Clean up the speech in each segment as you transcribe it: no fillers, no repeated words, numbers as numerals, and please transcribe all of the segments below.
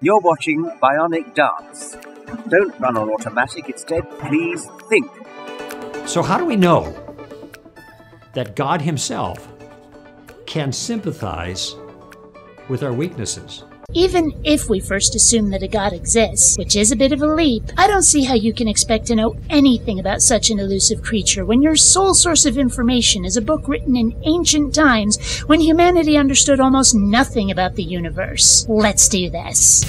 You're watching BionicDance. Don't run on automatic, instead, please think. So how do we know that God himself can sympathize with our weaknesses? Even if we first assume that a God exists, which is a bit of a leap, I don't see how you can expect to know anything about such an elusive creature when your sole source of information is a book written in ancient times when humanity understood almost nothing about the universe. Let's do this.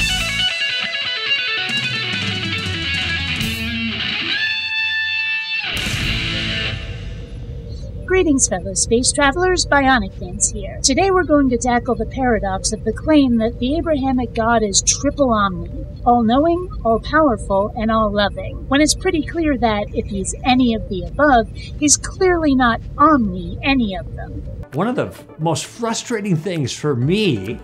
Greetings, fellow space travelers. BionicDance here. Today we're going to tackle the paradox of the claim that the Abrahamic God is triple omni, all-knowing, all-powerful, and all-loving, when it's pretty clear that, if he's any of the above, he's clearly not omni any of them. One of the most frustrating things for me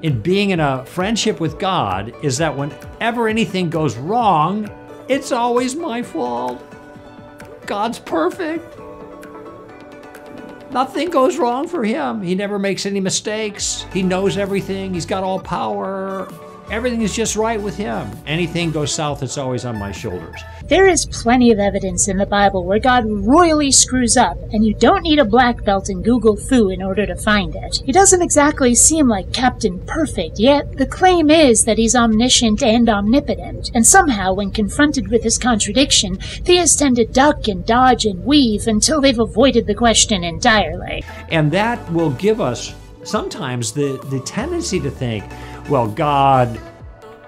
in being in a friendship with God is that whenever anything goes wrong, it's always my fault. God's perfect. Nothing goes wrong for him. He never makes any mistakes. He knows everything. He's got all power. Everything is just right with him. Anything goes south, it's always on my shoulders. There is plenty of evidence in the Bible where God royally screws up, and you don't need a black belt in Google Fu in order to find it. He doesn't exactly seem like Captain Perfect, yet the claim is that he's omniscient and omnipotent, and somehow when confronted with this contradiction, theists tend to duck and dodge and weave until they've avoided the question entirely. And that will give us sometimes the tendency to think, well, God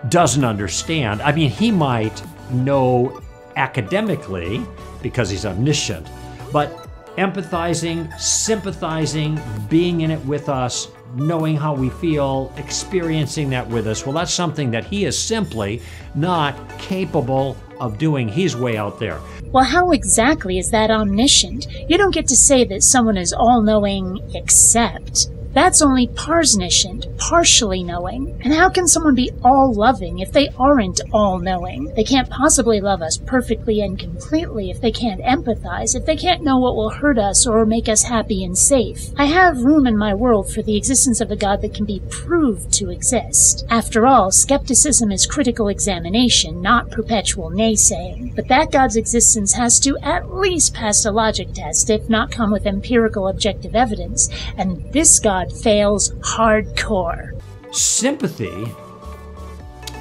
doesn't understand. I mean, he might know academically because he's omniscient, but empathizing, sympathizing, being in it with us, knowing how we feel, experiencing that with us, well, that's something that he is simply not capable of doing. He's way out there. Well, how exactly is that omniscient? You don't get to say that someone is all-knowing except. That's only parsniscient, partially knowing. And how can someone be all-loving if they aren't all-knowing? They can't possibly love us perfectly and completely if they can't empathize, if they can't know what will hurt us or make us happy and safe. I have room in my world for the existence of a God that can be proved to exist. After all, skepticism is critical examination, not perpetual naysaying. But that God's existence has to at least pass a logic test, if not come with empirical objective evidence. And this God fails hardcore. Sympathy,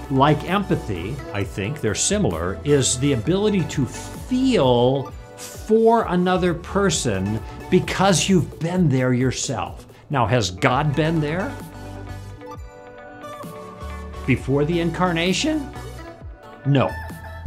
like empathy, I think they're similar, is the ability to feel for another person because you've been there yourself. Now, has God been there before the incarnation? No.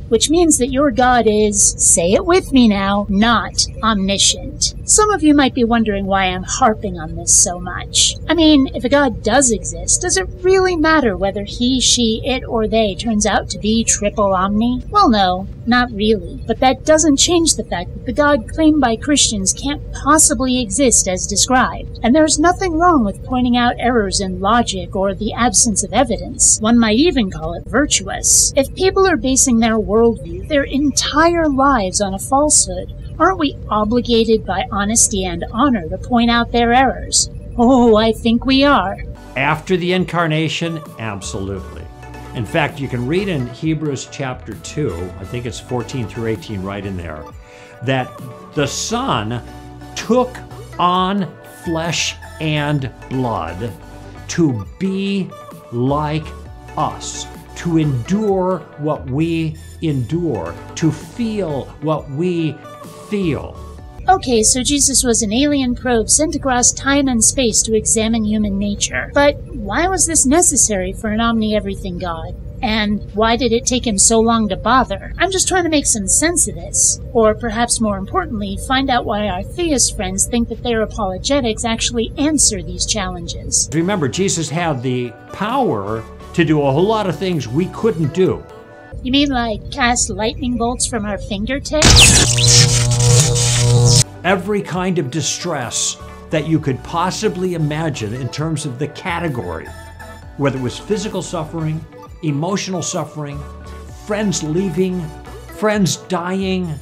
Which means that your God is, say it with me now, not omniscient. Some of you might be wondering why I'm harping on this so much. I mean, if a God does exist, does it really matter whether he, she, it, or they turns out to be triple omni? Well, no, not really. But that doesn't change the fact that the God claimed by Christians can't possibly exist as described. And there's nothing wrong with pointing out errors in logic or the absence of evidence. One might even call it virtuous. If people are basing their worldview, their entire lives on a falsehood, aren't we obligated by honesty and honor to point out their errors? Oh, I think we are. After the incarnation, absolutely. In fact, you can read in Hebrews chapter 2, I think it's 14 through 18 right in there, that the Son took on flesh and blood to be like us, to endure what we endure, to feel what we feel. Okay, so Jesus was an alien probe sent across time and space to examine human nature. But why was this necessary for an omni-everything God? And why did it take him so long to bother? I'm just trying to make some sense of this. Or perhaps more importantly, find out why our theist friends think that their apologetics actually answer these challenges. Remember, Jesus had the power to do a whole lot of things we couldn't do. You mean like cast lightning bolts from our fingertips? Every kind of distress that you could possibly imagine in terms of the category, whether it was physical suffering, emotional suffering, friends leaving, friends dying,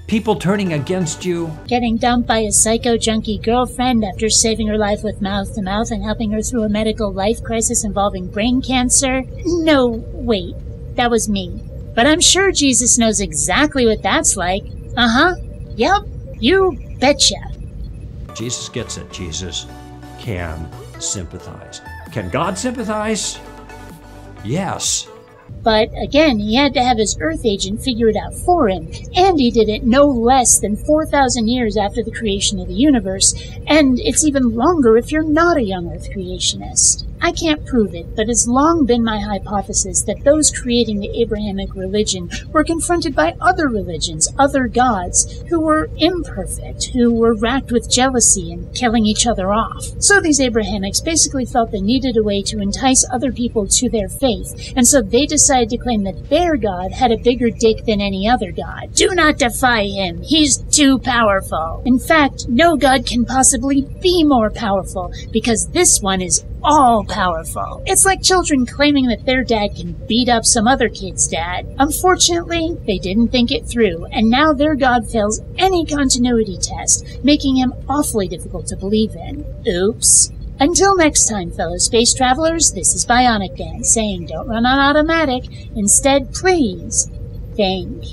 people turning against you. Getting dumped by a psycho junkie girlfriend after saving her life with mouth to mouth and helping her through a medical life crisis involving brain cancer. No, wait, that was me. But I'm sure Jesus knows exactly what that's like. Uh-huh. Yep, you betcha. Jesus gets it. Jesus can sympathize. Can God sympathize? Yes. But again, he had to have his Earth agent figure it out for him, and he did it no less than 4,000 years after the creation of the universe, and it's even longer if you're not a young Earth creationist. I can't prove it, but it's long been my hypothesis that those creating the Abrahamic religion were confronted by other religions, other gods, who were imperfect, who were racked with jealousy and killing each other off. So these Abrahamics basically felt they needed a way to entice other people to their faith, and so they decided to claim that their god had a bigger dick than any other god. Do not defy him. He's too powerful. In fact, no god can possibly be more powerful, because this one is all powerful. It's like children claiming that their dad can beat up some other kid's dad. Unfortunately, they didn't think it through, and now their god fails any continuity test, making him awfully difficult to believe in. Oops. Until next time, fellow space travelers, this is BionicDance saying don't run on automatic. Instead, please think.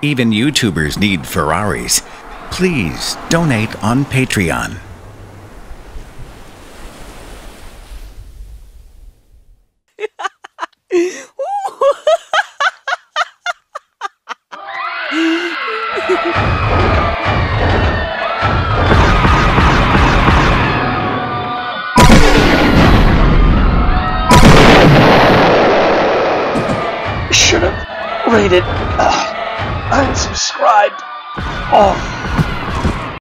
Even YouTubers need Ferraris. Please donate on Patreon. Should have rated unsubscribed. Oh.